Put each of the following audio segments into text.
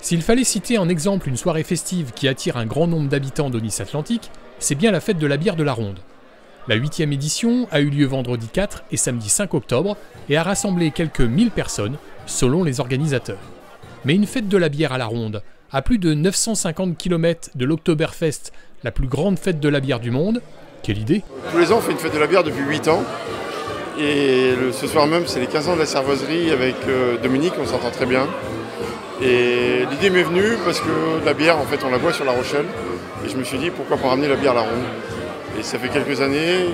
S'il fallait citer en exemple une soirée festive qui attire un grand nombre d'habitants de Nice Atlantique, c'est bien la fête de la bière de la Ronde. La 8e édition a eu lieu vendredi 4 et samedi 5 octobre et a rassemblé quelques 1000 personnes, selon les organisateurs. Mais une fête de la bière à la Ronde, à plus de 950 km de l'Oktoberfest, la plus grande fête de la bière du monde, quelle idée! Tous les ans, on fait une fête de la bière depuis 8 ans. Et ce soir même, c'est les 15 ans de la cervoiserie avec Dominique, on s'entend très bien. Et l'idée m'est venue parce que la bière, en fait, on la boit sur La Rochelle. Et je me suis dit, pourquoi pas ramener la bière à la Ronde. Et ça fait quelques années,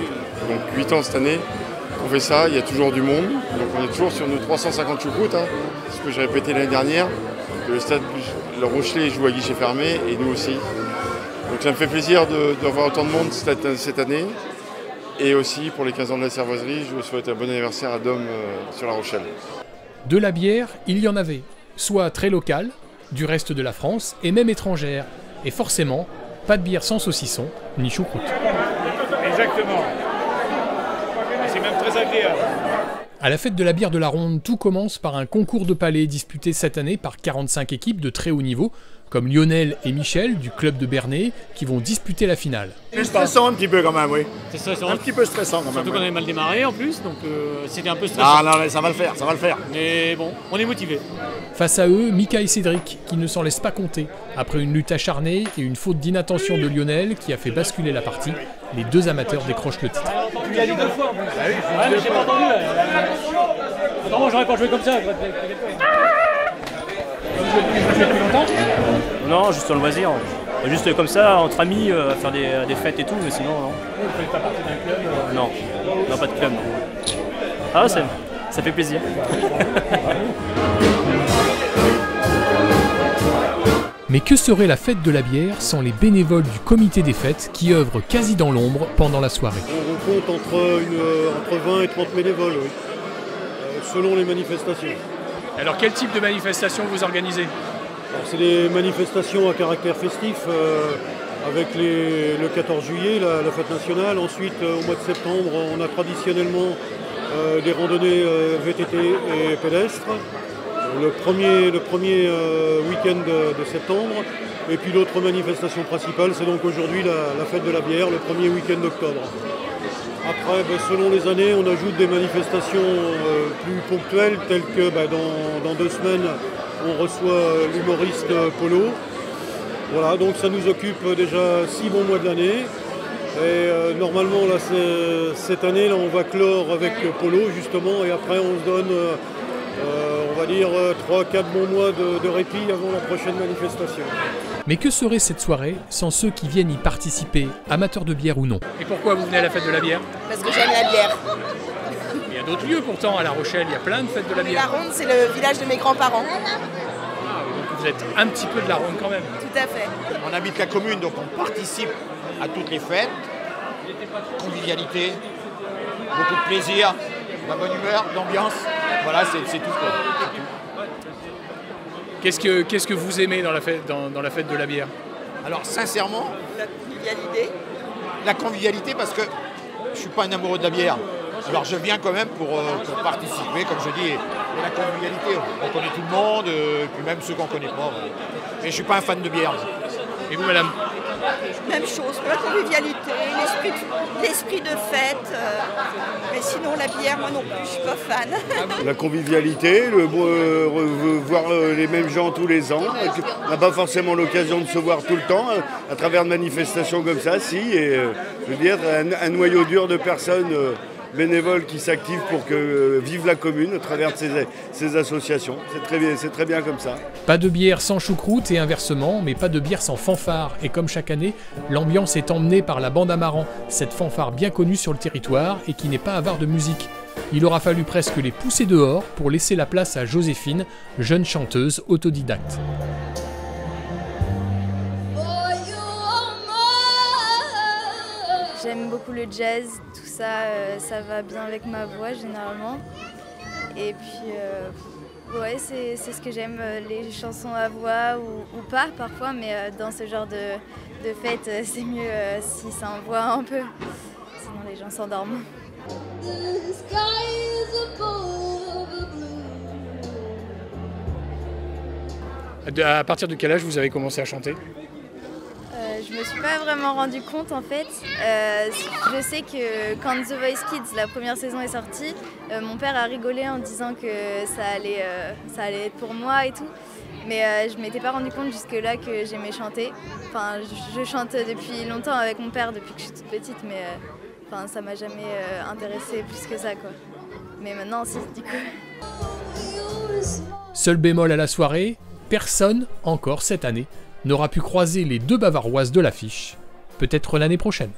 donc 8 ans cette année, qu'on fait ça. Il y a toujours du monde. Donc on est toujours sur nos 350 choucroutes. Ce que j'ai répété l'année dernière. Le stade Le Rochelet joue à guichet fermé et nous aussi. Donc ça me fait plaisir de voir autant de monde cette année. Et aussi, pour les 15 ans de la cervoiserie, je vous souhaite un bon anniversaire à Dom sur La Rochelle. De la bière, il y en avait. Soit très locale, du reste de la France, et même étrangère. Et forcément, pas de bière sans saucisson, ni choucroute. Exactement. C'est même très agréable. À la fête de la bière de la Ronde, tout commence par un concours de palais disputé cette année par 45 équipes de très haut niveau, comme Lionel et Michel du club de Bernay, qui vont disputer la finale. C'est stressant un petit peu quand même, oui. C'est stressant. Un petit peu stressant quand même. Surtout qu'on avait mal démarré en plus, donc c'était un peu stressant. Non, ça va le faire, ça va le faire. Mais bon, on est motivés. Face à eux, Mika et Cédric, qui ne s'en laissent pas compter. Après une lutte acharnée et une faute d'inattention de Lionel qui a fait basculer la partie, les deux amateurs décrochent le titre. Tu l'as dit 2 fois en plus. Ah oui, ouais, mais j'ai pas entendu. Attends, moi j'aurais pas joué comme ça. Vous jouez depuis longtemps? Non, juste en loisir. Juste comme ça, entre amis, faire des fêtes et tout, mais sinon, non. Vous faites pas partie d'un club? Non, pas de club. Non. Ah, ça fait plaisir. Mais que serait la fête de la bière sans les bénévoles du comité des fêtes qui œuvrent quasi dans l'ombre pendant la soirée? On compte entre 20 et 30 bénévoles, oui, selon les manifestations. Alors quel type de manifestation vous organisez? C'est des manifestations à caractère festif avec le 14 juillet, la fête nationale. Ensuite, au mois de septembre, on a traditionnellement des randonnées VTT et pédestres. Le premier week-end de septembre. Et puis l'autre manifestation principale, c'est donc aujourd'hui la fête de la bière, le premier week-end d'octobre. Après, selon les années, on ajoute des manifestations plus ponctuelles, telles que dans 2 semaines, on reçoit l'humoriste Polo. Voilà, donc ça nous occupe déjà 6 bons mois de l'année. Et normalement, là, cette année, là, on va clore avec Polo, justement, et après, on se donne, on va dire, 3-4 bons mois de répit avant la prochaine manifestation. Mais que serait cette soirée sans ceux qui viennent y participer, amateurs de bière ou non? Et pourquoi vous venez à la fête de la bière? Parce que j'aime la bière. Il y a d'autres lieux pourtant à La Rochelle, il y a plein de fêtes de la La bière. Ronde, c'est le village de mes grands-parents. Ah, donc vous êtes un petit peu de la Ronde quand même. Tout à fait. On habite la commune, donc on participe à toutes les fêtes. Convivialité, beaucoup de plaisir, la bonne humeur, l'ambiance. Voilà, c'est tout. Qu'est-ce que vous aimez dans la fête de la bière? Alors sincèrement, La convivialité. la convivialité, parce que je ne suis pas un amoureux de la bière. Alors je viens quand même pour participer, comme je dis, et la convivialité. On connaît tout le monde, puis même ceux qu'on ne connaît pas. Mais je ne suis pas un fan de bière. Et vous, madame? Même chose, la convivialité, l'esprit de fête. Mais sinon, la bière, moi non plus, je ne suis pas fan. La convivialité, voir les mêmes gens tous les ans. On n'a pas forcément l'occasion de se voir tout le temps à travers de manifestations comme ça, si. Et je veux dire, un noyau dur de personnes bénévoles qui s'activent pour que vive la commune à travers ces associations. C'est très bien comme ça. Pas de bière sans choucroute et inversement, mais pas de bière sans fanfare. Et comme chaque année, l'ambiance est emmenée par la bande Amaran, cette fanfare bien connue sur le territoire et qui n'est pas avare de musique. Il aura fallu presque les pousser dehors pour laisser la place à Joséphine, jeune chanteuse autodidacte. J'aime beaucoup le jazz, tout ça, ça va bien avec ma voix généralement. Et puis, ouais, c'est ce que j'aime, les chansons à voix ou pas parfois, mais dans ce genre de fête, c'est mieux si ça envoie un peu. Sinon les gens s'endorment. À partir de quel âge vous avez commencé à chanter? Je me suis pas vraiment rendu compte en fait. Je sais que quand The Voice Kids, la première saison est sortie, mon père a rigolé en disant que ça allait être pour moi et tout. Mais je m'étais pas rendu compte jusque-là que j'aimais chanter. Enfin, je chante depuis longtemps avec mon père, depuis que je suis toute petite, mais ça m'a jamais intéressée plus que ça, quoi. Mais maintenant, si, du coup. Seul bémol à la soirée, personne, encore cette année, n'aura pu croiser les deux Bavaroises de l'affiche. Peut-être l'année prochaine.